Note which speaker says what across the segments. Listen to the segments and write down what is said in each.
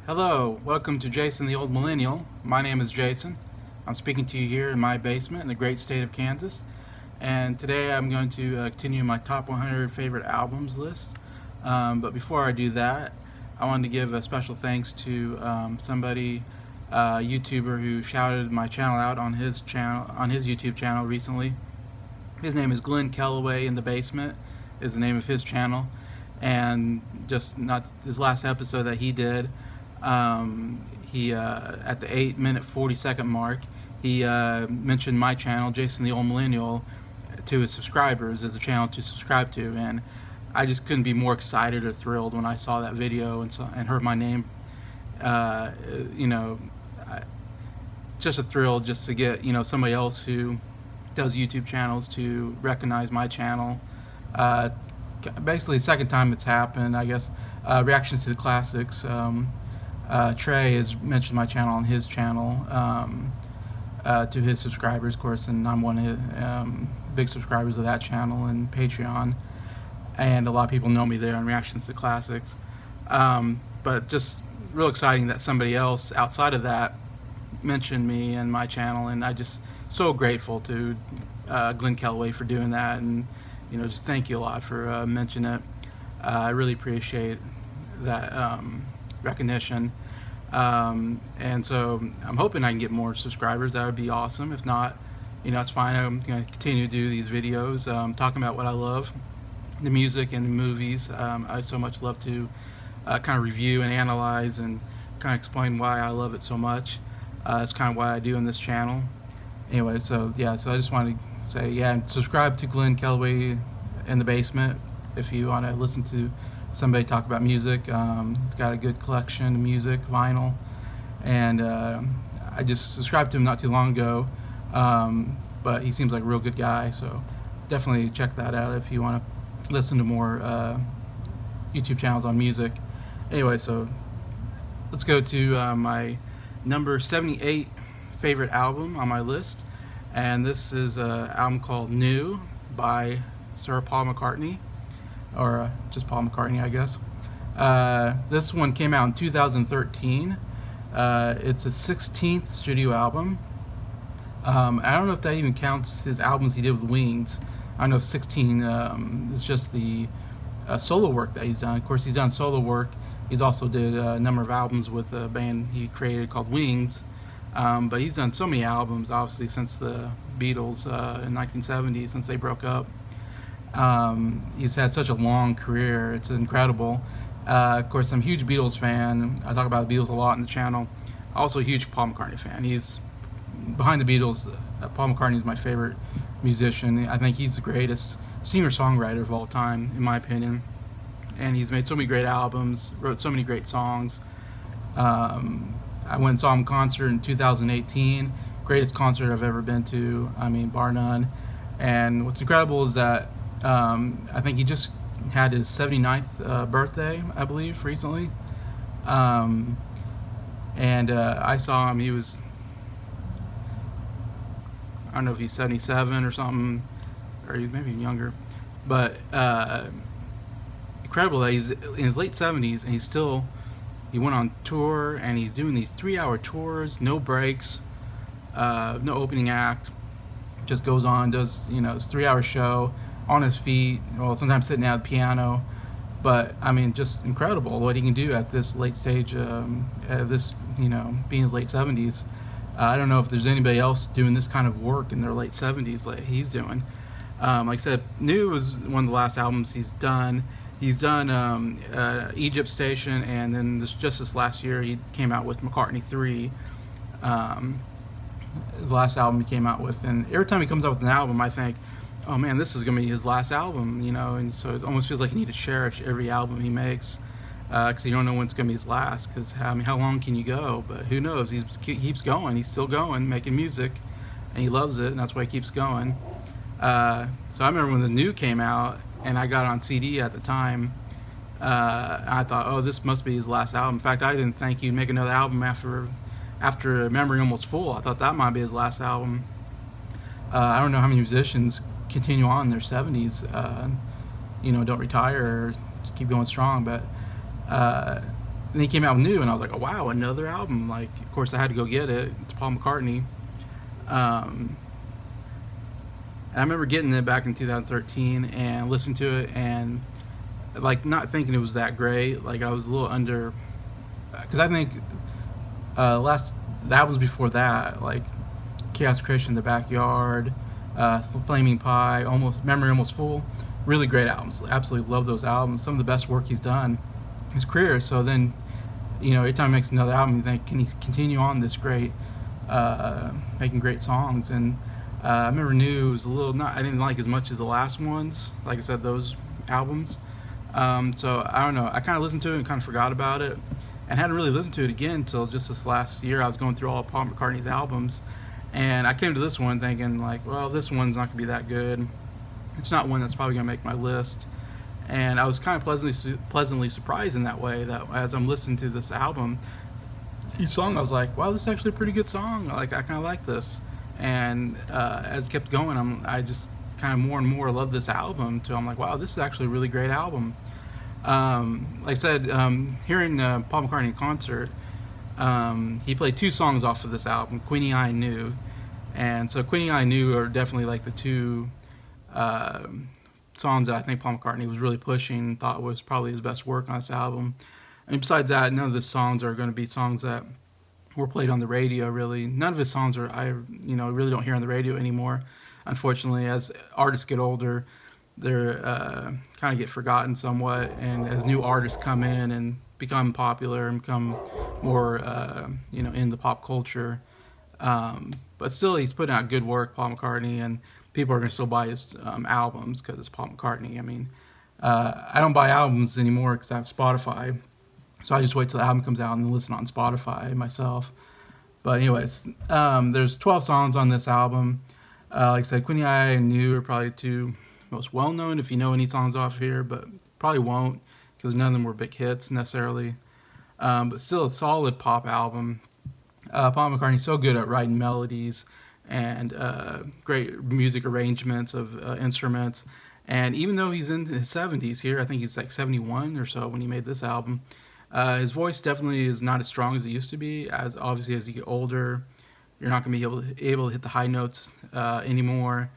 Speaker 1: Hello, welcome to Jason the Old Millennial. My name is Jason. I'm speaking to you here in my basement in the great state of Kansas. And today I'm going to continue my top 100 favorite albums list. But before I do that, I wanted to give a special thanks to somebody, a YouTuber who shouted my channel out on his YouTube channel recently. His name is Glenn Kellaway in the Basement is the name of his channel. And just not his last episode that he did, he at the 8-minute 40-second mark, he mentioned my channel, Jason the Old Millennial, to his subscribers as a channel to subscribe to, and I just couldn't be more excited or thrilled when I saw that video and heard my name. You know, just a thrill just to get somebody else who does YouTube channels to recognize my channel. Basically, the second time it's happened, I guess. Reactions to the Classics. Trey has mentioned my channel on his channel to his subscribers, of course, and I'm one of his big subscribers of that channel and Patreon, and a lot of people know me there on Reactions to Classics. But just real exciting that somebody else outside of that mentioned me and my channel, and I just so grateful to Glenn Kellaway for doing that, and just thank you a lot for mentioning it. I really appreciate that recognition, and so I'm hoping I can get more subscribers. That would be awesome. If not, it's fine. I'm going to continue to do these videos talking about what I love, the music and the movies. I so much love to kind of review and analyze and kind of explain why I love it so much. It's kind of what I do in this channel. Anyway, so I just wanted to say, and subscribe to Glenn Kellaway in the Basement if you want to listen to somebody talk about music. He's got a good collection of music, vinyl, and I just subscribed to him not too long ago, but he seems like a real good guy, so definitely check that out if you want to listen to more YouTube channels on music. Anyway, so let's go to my number 78 favorite album on my list, and this is an album called New by Sir Paul McCartney, or just Paul McCartney, I guess. This one came out in 2013. It's a 16th studio album. I don't know if that even counts his albums he did with Wings. I don't know if 16 is just the solo work that he's done. Of course, he's done solo work. He's also did a number of albums with a band he created called Wings. But he's done so many albums, obviously, since the Beatles in 1970, since they broke up. He's had such a long career. It's incredible. Of course, I'm a huge Beatles fan. I talk about the Beatles a lot on the channel. Also a huge Paul McCartney fan. He's behind the Beatles. Paul McCartney is my favorite musician. I think he's the greatest singer-songwriter of all time, in my opinion. And he's made so many great albums, wrote so many great songs. I went and saw him in concert in 2018. Greatest concert I've ever been to, I mean, bar none. And what's incredible is that I think he just had his 79th birthday, I believe, recently. And I saw him, he was, I don't know if he's 77 or something, or maybe younger. But incredible that he's in his late 70s and he went on tour, and he's doing these 3-hour tours, no breaks, no opening act, just goes on, does this 3-hour show on his feet, well, sometimes sitting at the piano. But I mean, just incredible what he can do at this late stage, at this being his late 70s. I don't know if there's anybody else doing this kind of work in their late 70s like he's doing. Like I said, New was one of the last albums he's done. He's done Egypt Station, and then just this last year he came out with McCartney 3, the last album he came out with. And every time he comes out with an album, I think, oh man, this is going to be his last album, and so it almost feels like you need to cherish every album he makes, because you don't know when it's going to be his last, because how long can you go? But who knows, he keeps going, he's still going, making music, and he loves it, and that's why he keeps going. So I remember when the New came out, and I got it on CD at the time. I thought, oh, this must be his last album. In fact, I didn't think he'd make another album after Memory Almost Full. I thought that might be his last album. I don't know how many musicians continue on in their 70s, don't retire or keep going strong. But And he came out new, and I was like, oh wow, another album. Like, of course, I had to go get it. It's Paul McCartney. Um, and I remember getting it back in 2013 and listened to it, and like not thinking it was that great. Like I was a little under, because I think last the albums before that, like Chaos Christian, The Backyard, Flaming Pie, Almost Memory Almost Full, really great albums. Absolutely love those albums. Some of the best work he's done in his career. So then, every time he makes another album, you think, can he continue on this great, making great songs? And I remember New was a little not. I didn't like as much as the last ones. Like I said, those albums. So I don't know. I kind of listened to it and kind of forgot about it, and hadn't really listened to it again until just this last year. I was going through all of Paul McCartney's albums, and I came to this one thinking like, well, this one's not gonna be that good. It's not one that's probably gonna make my list. And I was kind of pleasantly surprised in that way. That as I'm listening to this album, each song I was like, wow, this is actually a pretty good song. Like I kind of like this. And as it kept going, I just kind of more and more loved this album. So I'm like, wow, this is actually a really great album. Like I said, hearing Paul McCartney in concert, he played two songs off of this album, Queenie I and New. And so Queenie I and New are definitely like the two songs that I think Paul McCartney was really pushing, thought was probably his best work on this album. And besides that, none of his songs are going to be songs that were played on the radio, really. None of his songs I really don't hear on the radio anymore. Unfortunately, as artists get older, they're kind of get forgotten somewhat, and as new artists come in and become popular and become more, in the pop culture. But still, he's putting out good work, Paul McCartney, and people are going to still buy his albums because it's Paul McCartney. I mean, I don't buy albums anymore because I have Spotify, so I just wait till the album comes out and listen on Spotify myself. But anyways, there's 12 songs on this album. Like I said, Queenie I and New are probably two most well-known if you know any songs off here, but probably won't because none of them were big hits necessarily. But still a solid pop album. Paul McCartney's so good at writing melodies and great music arrangements of instruments. And even though he's in his 70s here, I think he's like 71 or so when he made this album, his voice definitely is not as strong as it used to be. As obviously as you get older, you're not going to be able to hit the high notes anymore,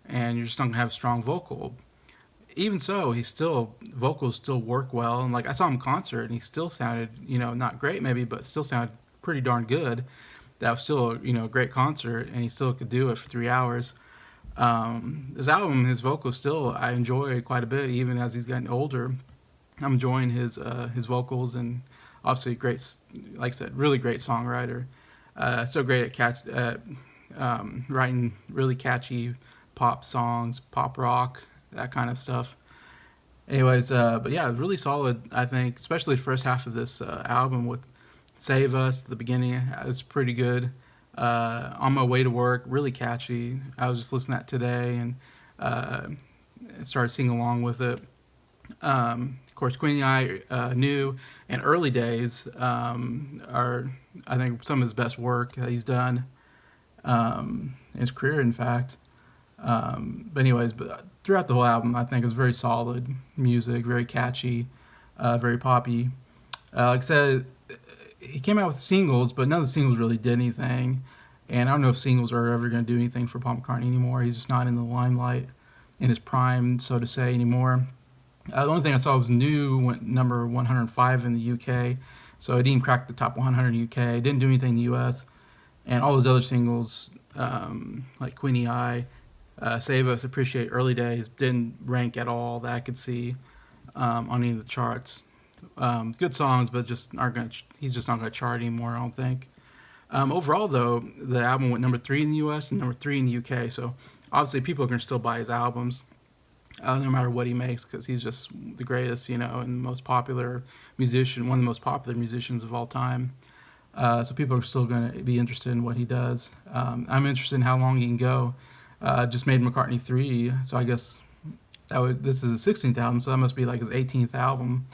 Speaker 1: and you're just not going to have a strong vocal. Even so, vocals still work well. And like I saw him in concert, and he still sounded, not great maybe, but still sounded pretty darn good. That was still, a great concert, and he still could do it for 3 hours. His album, his vocals still I enjoy quite a bit, even as he's getting older. I'm enjoying his vocals, and obviously great, like I said, really great songwriter. So great at writing really catchy pop songs, pop rock, that kind of stuff. Anyways, but yeah, really solid, I think, especially the first half of this album with Save Us, the beginning is pretty good. On My Way to Work, really catchy. I was just listening to that today and started singing along with it. Of course, Queenie I New and Early Days are, I think, some of his best work that he's done in his career, in fact. But anyways, throughout the whole album, I think it's very solid music, very catchy, very poppy. Like I said, he came out with singles, but none of the singles really did anything. And I don't know if singles are ever going to do anything for Paul McCartney anymore. He's just not in the limelight, in his prime, so to say, anymore. The only thing I saw was New went number 105 in the UK, so it didn't crack the top 100 in the UK. It didn't do anything in the US. And all his other singles, like Queenie I, Save Us, Appreciate, Early Days, didn't rank at all that I could see on any of the charts. Good songs, but he's just not going to chart anymore, I don't think. Overall, though, the album went number 3 in the US and number 3 in the UK, so obviously people are going to still buy his albums. No matter what he makes, because he's just the greatest, and most popular musician, one of the most popular musicians of all time. So people are still going to be interested in what he does. I'm interested in how long he can go. Just made McCartney 3, so I guess this is his 16th album, so that must be like his 18th album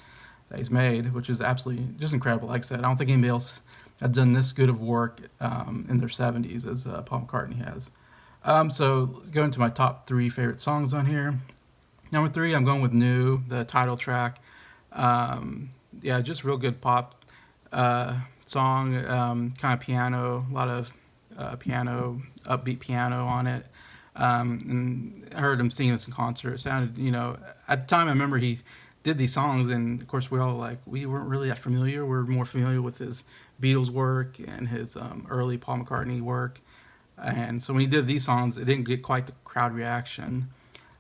Speaker 1: that he's made, which is absolutely just incredible. Like I said, I don't think anybody else has done this good of work in their 70s as Paul McCartney has. So going to my top 3 favorite songs on here. Number 3, I'm going with New, the title track. Yeah, just real good pop. song, kind of piano, a lot of piano, upbeat piano on it. And I heard him sing this in concert. It sounded, at the time I remember he did these songs, and of course we weren't really that familiar. We're more familiar with his Beatles work and his early Paul McCartney work. And so when he did these songs, it didn't get quite the crowd reaction.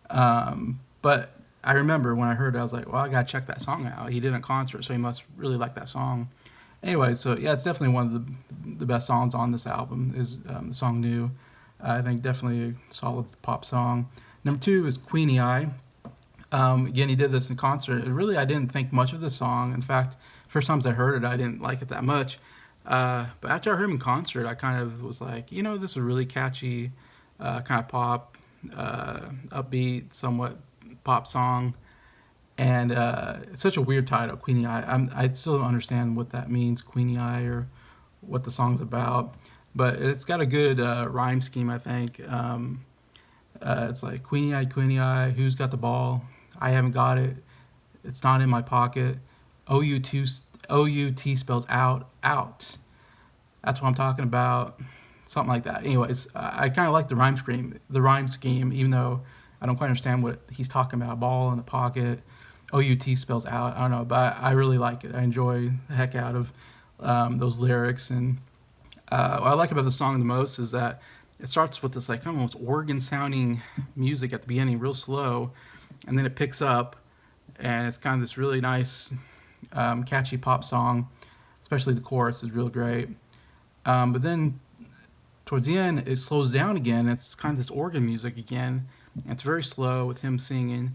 Speaker 1: But I remember when I heard it, I was like, well, I gotta check that song out. He did it in concert, so he must really like that song. Anyway, so yeah, it's definitely one of the best songs on this album is the song "New." I think definitely a solid pop song. Number two is "Queenie Eye." Again, he did this in concert. Really, I didn't think much of the song. In fact, first times I heard it, I didn't like it that much. But after I heard him in concert, I kind of was like, this is a really catchy, kind of pop, upbeat, somewhat pop song. And it's such a weird title, Queenie Eye. I still don't understand what that means, Queenie Eye, or what the song's about. But it's got a good rhyme scheme, I think. It's like Queenie Eye, who's got the ball? I haven't got it. It's not in my pocket. O-U-T spells out, out. That's what I'm talking about. Something like that. Anyways, I kind of like the rhyme scheme, even though I don't quite understand what he's talking about. Ball in the pocket. O-U-T spells out. I don't know, but I really like it. I enjoy the heck out of those lyrics. And what I like about the song the most is that it starts with this like almost organ-sounding music at the beginning, real slow, and then it picks up, and it's kind of this really nice, catchy pop song. Especially the chorus is real great. But then towards the end, it slows down again. It's kind of this organ music again. And it's very slow with him singing.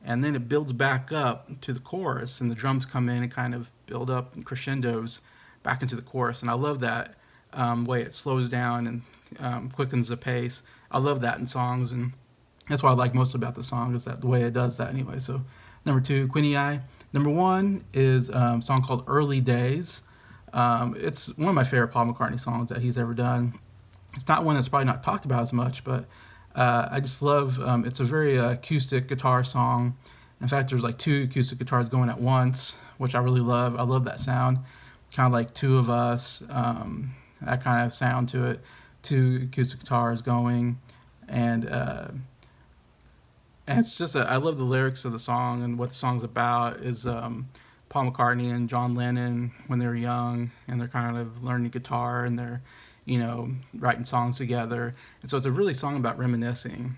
Speaker 1: And then it builds back up to the chorus, and the drums come in and kind of build up and crescendos back into the chorus. And I love that way it slows down and quickens the pace. I love that in songs, and that's what I like most about the song, is that the way it does that anyway. So number two, Queenie Eye. Number one is a song called Early Days. It's one of my favorite Paul McCartney songs that he's ever done. It's not one that's probably not talked about as much, but I just love, it's a very acoustic guitar song. In fact, there's like two acoustic guitars going at once, which I really love. I love that sound, kind of like Two of Us, that kind of sound to it. Two acoustic guitars going, and it's just, I love the lyrics of the song, and what the song's about is Paul McCartney and John Lennon when they were young, and they're kind of learning guitar, and they're writing songs together. And so it's a really song about reminiscing.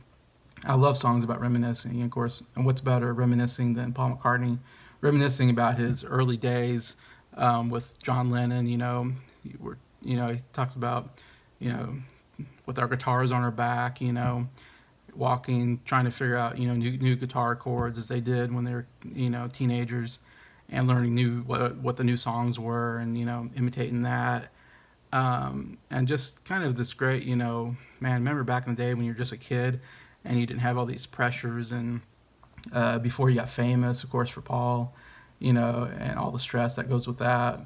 Speaker 1: I love songs about reminiscing, of course. And what's better reminiscing than Paul McCartney reminiscing about his early days with John Lennon? He talks about, with our guitars on our back, walking, trying to figure out, new guitar chords as they did when they were, teenagers, and learning what the new songs were, and imitating that. And just kind of this great, remember back in the day when you were just a kid and you didn't have all these pressures, and before you got famous, of course, for Paul, and all the stress that goes with that.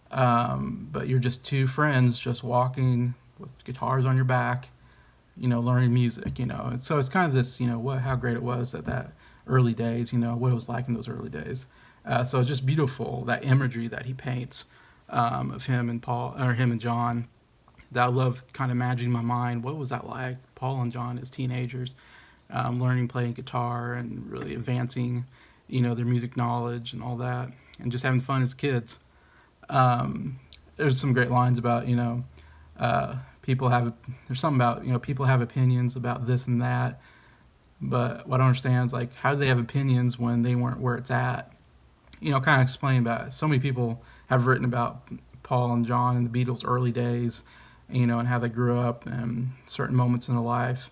Speaker 1: But you're just two friends just walking with guitars on your back, learning music, And so it's kind of this, how great it was at that early days, what it was like in those early days. So it's just beautiful, that imagery that he paints. Of him and Paul, or him and John, that I love kind of imagining in my mind. What was that like, Paul and John as teenagers, learning, playing guitar, and really advancing, their music knowledge and all that, and just having fun as kids. There's some great lines about, there's something about, people have opinions about this and that, but what I don't understand is, like, how do they have opinions when they weren't where it's at? Kind of explain about it. So many people have written about Paul and John and the Beatles' early days, and how they grew up and certain moments in their life.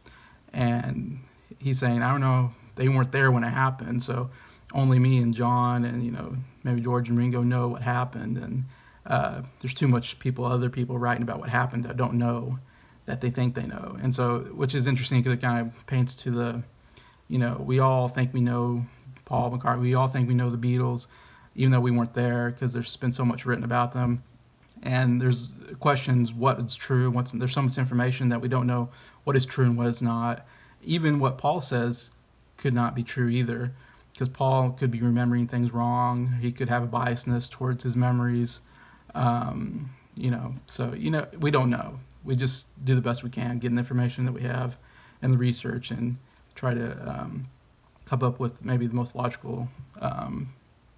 Speaker 1: And he's saying, I don't know, they weren't there when it happened, so only me and John and, maybe George and Ringo know what happened. And there's too much other people writing about what happened that don't know, that they think they know. And so, which is interesting because it kind of paints to the, we all think we know Paul McCartney. We all think we know the Beatles, even though we weren't there, because there's been so much written about them. And there's questions, what is true, there's so much information that we don't know what is true and what is not. Even what Paul says could not be true either, because Paul could be remembering things wrong. He could have a biasness towards his memories. So we don't know. We just do the best we can, getting the information that we have and the research, and try to come up with maybe the most logical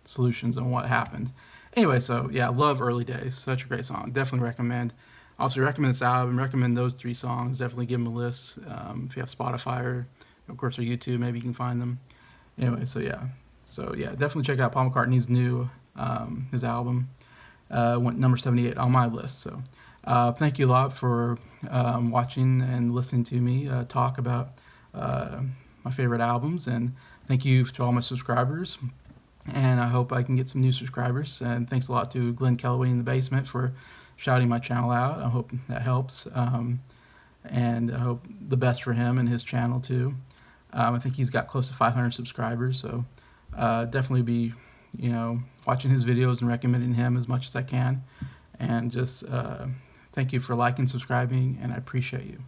Speaker 1: solutions on what happened. Anyway, so yeah, love Early Days. Such a great song. Definitely recommend. Also recommend this album. Recommend those 3 songs. Definitely give them a list. If you have Spotify or, of course, or YouTube, maybe you can find them. Anyway, so yeah. Definitely check out Paul McCartney's new his album. Went number 78 on my list. So thank you a lot for watching and listening to me talk about my favorite albums, and thank you to all my subscribers. And I hope I can get some new subscribers. And thanks a lot to Glenn Kellaway in the basement for shouting my channel out. I hope that helps. And I hope the best for him and his channel too. I think he's got close to 500 subscribers, so definitely be, watching his videos and recommending him as much as I can. And just thank you for liking, subscribing, and I appreciate you.